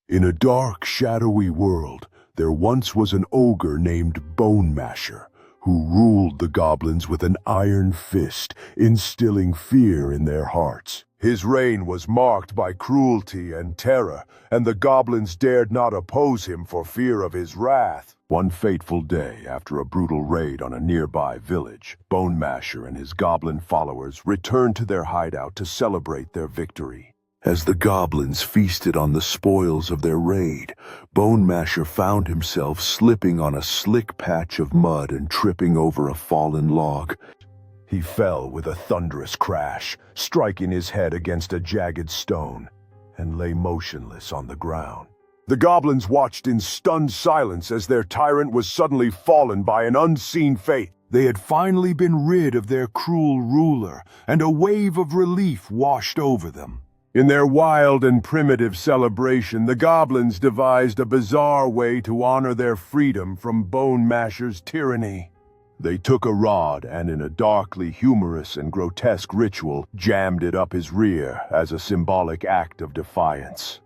In a dark, shadowy world, there once was an ogre named Bone Masher, who ruled the goblins with an iron fist, instilling fear in their hearts. His reign was marked by cruelty and terror, and the goblins dared not oppose him for fear of his wrath. One fateful day, after a brutal raid on a nearby village, Bone Masher and his goblin followers returned to their hideout to celebrate their victory. As the goblins feasted on the spoils of their raid, Bone Masher found himself slipping on a slick patch of mud and tripping over a fallen log. He fell with a thunderous crash, striking his head against a jagged stone, and lay motionless on the ground. The goblins watched in stunned silence as their tyrant was suddenly fallen by an unseen fate. They had finally been rid of their cruel ruler, and a wave of relief washed over them. In their wild and primitive celebration, the goblins devised a bizarre way to honor their freedom from Bone Masher's tyranny. They took a rod and, in a darkly humorous and grotesque ritual, jammed it up his rear as a symbolic act of defiance.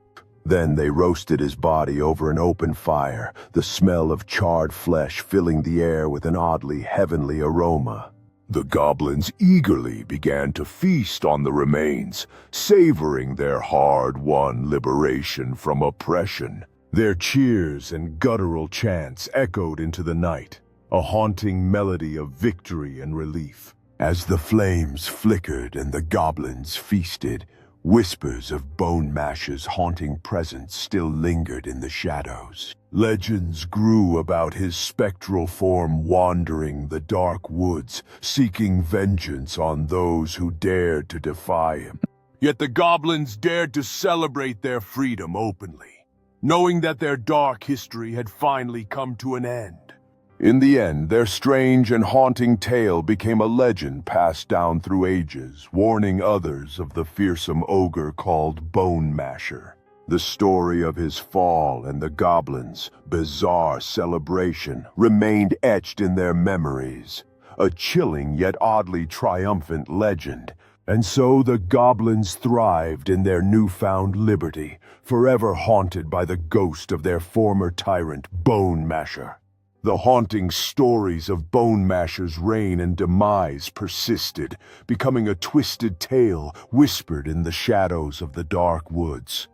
Then they roasted his body over an open fire, the smell of charred flesh filling the air with an oddly heavenly aroma. The goblins eagerly began to feast on the remains, savoring their hard-won liberation from oppression. Their cheers and guttural chants echoed into the night, a haunting melody of victory and relief. As the flames flickered and the goblins feasted, whispers of Bone Masher's haunting presence still lingered in the shadows. Legends grew about his spectral form wandering the dark woods, seeking vengeance on those who dared to defy him. Yet the goblins dared to celebrate their freedom openly, knowing that their dark history had finally come to an end. In the end, their strange and haunting tale became a legend passed down through ages, warning others of the fearsome ogre called Bone Masher. The story of his fall and the goblins' bizarre celebration remained etched in their memories, a chilling yet oddly triumphant legend. And so the goblins thrived in their newfound liberty, forever haunted by the ghost of their former tyrant, Bone Masher. The haunting stories of Bone Masher's reign and demise persisted, becoming a twisted tale whispered in the shadows of the dark woods.